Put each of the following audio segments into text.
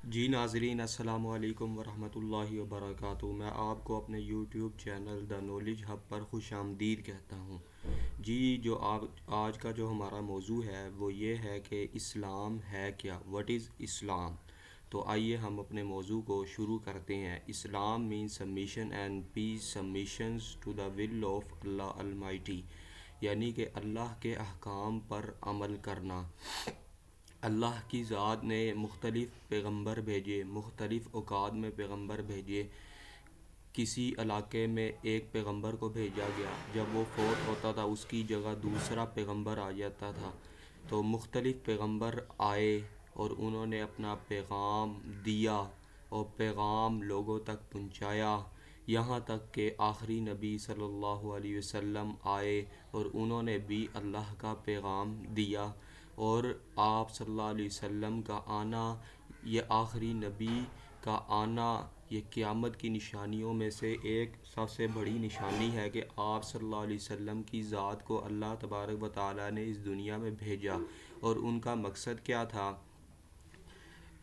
جی ناظرین، السلام علیکم ورحمۃ اللہ وبرکاتہ۔ میں آپ کو اپنے YouTube channel the knowledge hub پر خوش آمدید کہتا ہوں۔ جی جو آج کا جو ہمارا موضوع ہے وہ یہ ہے کہ اسلام ہے کیا، واٹ از اسلام۔ تو آئیے ہم اپنے موضوع کو شروع کرتے ہیں۔ Islam means submission and peace, submissions to the will of Allah almighty, یعنی کہ اللہ کے احکام پر عمل کرنا۔ اللہ کی ذات نے مختلف پیغمبر بھیجے، مختلف اوقات میں پیغمبر بھیجے۔ کسی علاقے میں ایک پیغمبر کو بھیجا گیا، جب وہ فوت ہوتا تھا اس کی جگہ دوسرا پیغمبر آ جاتا تھا۔ تو مختلف پیغمبر آئے اور انہوں نے اپنا پیغام دیا اور پیغام لوگوں تک پہنچایا، یہاں تک کہ آخری نبی صلی اللہ علیہ وسلم آئے اور انہوں نے بھی اللہ کا پیغام دیا۔ اور آپ صلی اللہ علیہ وسلم کا آنا، یہ آخری نبی کا آنا، یہ قیامت کی نشانیوں میں سے ایک سب سے بڑی نشانی ہے کہ آپ صلی اللہ علیہ وسلم کی ذات کو اللہ تبارک و تعالیٰ نے اس دنیا میں بھیجا۔ اور ان کا مقصد کیا تھا؟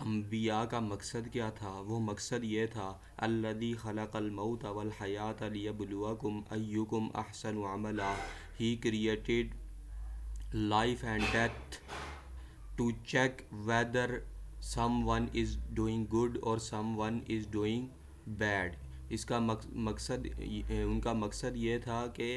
انبیاء کا مقصد کیا تھا؟ وہ مقصد یہ تھا، الذی خلق الموت والحیات لیبلوکم ایکم احسن عملا۔ He created life and death to check whether someone is doing good or someone is doing bad۔ اس کا مقصد ان کا مقصد یہ تھا کہ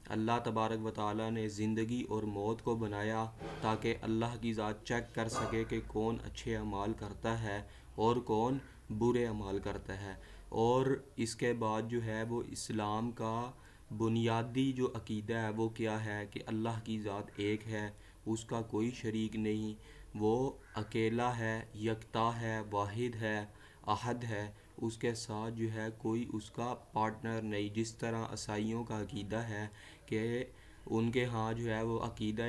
اللہ تبارک و تعالیٰ نے زندگی اور موت کو بنایا تاکہ اللہ کی ذات چیک کر سکے کہ کون اچھے اعمال کرتا ہے اور کون برے اعمال کرتا ہے۔ اور اس کے بعد جو ہے وہ اسلام کا بنیادی جو عقیدہ ہے وہ کیا ہے کہ اللہ کی ذات ایک ہے، اس کا کوئی شریک نہیں، وہ اکیلا ہے، یکتا ہے، واحد ہے، احد ہے، اس کے ساتھ جو ہے کوئی اس کا پارٹنر نہیں۔ جس طرح عیسائیوں کا عقیدہ ہے کہ ان کے ہاں جو ہے وہ عقیدہ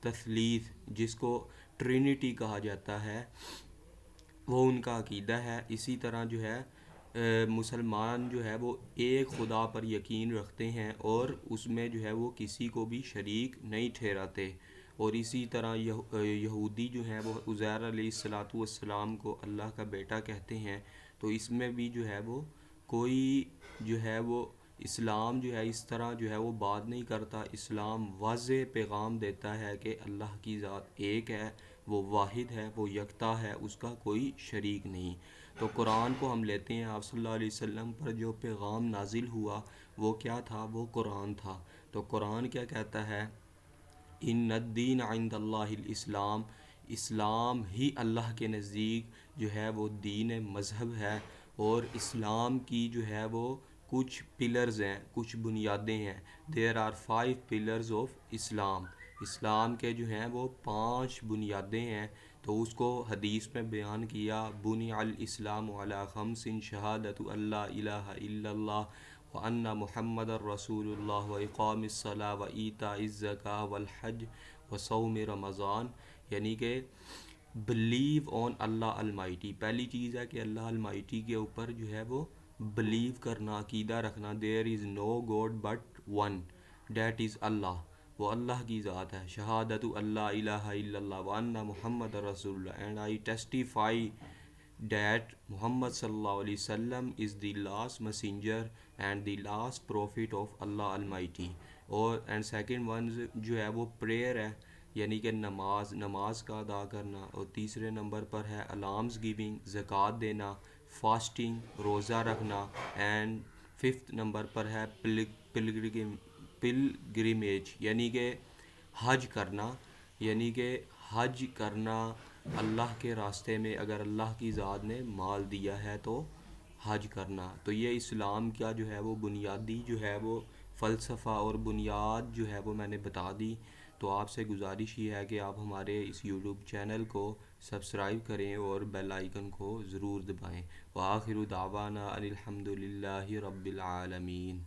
تثلیث، جس کو ٹرینٹی کہا جاتا ہے، وہ ان کا عقیدہ ہے۔ اسی طرح جو ہے مسلمان جو ہے وہ ایک خدا پر یقین رکھتے ہیں اور اس میں جو ہے وہ کسی کو بھی شریک نہیں ٹھہراتے۔ اور اسی طرح یہودی جو ہیں وہ عزیر علیہ السلام کو اللہ کا بیٹا کہتے ہیں۔ تو اس میں بھی جو ہے وہ کوئی جو ہے وہ اسلام جو ہے اس طرح جو ہے وہ بات نہیں کرتا۔ اسلام واضح پیغام دیتا ہے کہ اللہ کی ذات ایک ہے، وہ واحد ہے، وہ یکتا ہے، اس کا کوئی شریک نہیں۔ تو قرآن کو ہم لیتے ہیں، آپ صلی اللہ علیہ وسلم پر جو پیغام نازل ہوا وہ کیا تھا؟ وہ قرآن تھا۔ تو قرآن کیا کہتا ہے؟ ان الدین عند اللہ الاسلام، اسلام ہی اللہ کے نزدیک جو ہے وہ دین مذہب ہے۔ اور اسلام کی جو ہے وہ کچھ پلرز ہیں، کچھ بنیادیں ہیں۔ دیر آر 5 پلرز آف اسلام۔ اسلام کے جو ہیں وہ 5 بنیادیں ہیں۔ تو اس کو حدیث میں بیان کیا، بنی الاسلام علی خمس، شہادۃ اللہ الہ الا اللہ وان محمد الرسول اللہ واقام الصلاۃ وایتاء الزکوٰۃ والحج وصوم رمضان، یعنی کہ بلیو آن اللہ المائٹی۔ پہلی چیز ہے کہ اللہ المائٹی کے اوپر جو ہے وہ بلیو کرنا، عقیدہ رکھنا۔ There is no god but one, that is Allah, وہ اللہ کی ذات ہے۔ شہادت اللہ الہ الا اللہ وان محمد رسول اللہ، and I testify that Muhammad sallallahu alaihi wasallam is the last messenger and the last prophet of Allah Almighty۔ اور اینڈ سیکنڈ ون جو ہے وہ پریئر ہے، یعنی کہ نماز کا ادا کرنا۔ اور تیسرے نمبر پر ہے الارمز گیونگ، زکوٰۃ دینا، فاسٹنگ، روزہ رکھنا۔ اینڈ ففتھ نمبر پر ہے پلگرمیج، یعنی کہ حج کرنا، یعنی کہ حج کرنا اللہ کے راستے میں، اگر اللہ کی ذات نے مال دیا ہے تو حج کرنا۔ تو یہ اسلام کا جو ہے وہ بنیادی جو ہے وہ فلسفہ اور بنیاد جو ہے وہ میں نے بتا دی۔ تو آپ سے گزارش یہ ہے کہ آپ ہمارے اس یوٹیوب چینل کو سبسکرائب کریں اور بیل آئیکن کو ضرور دبائیں۔ وآخر دعوانا ان الحمد للہ رب العالمین۔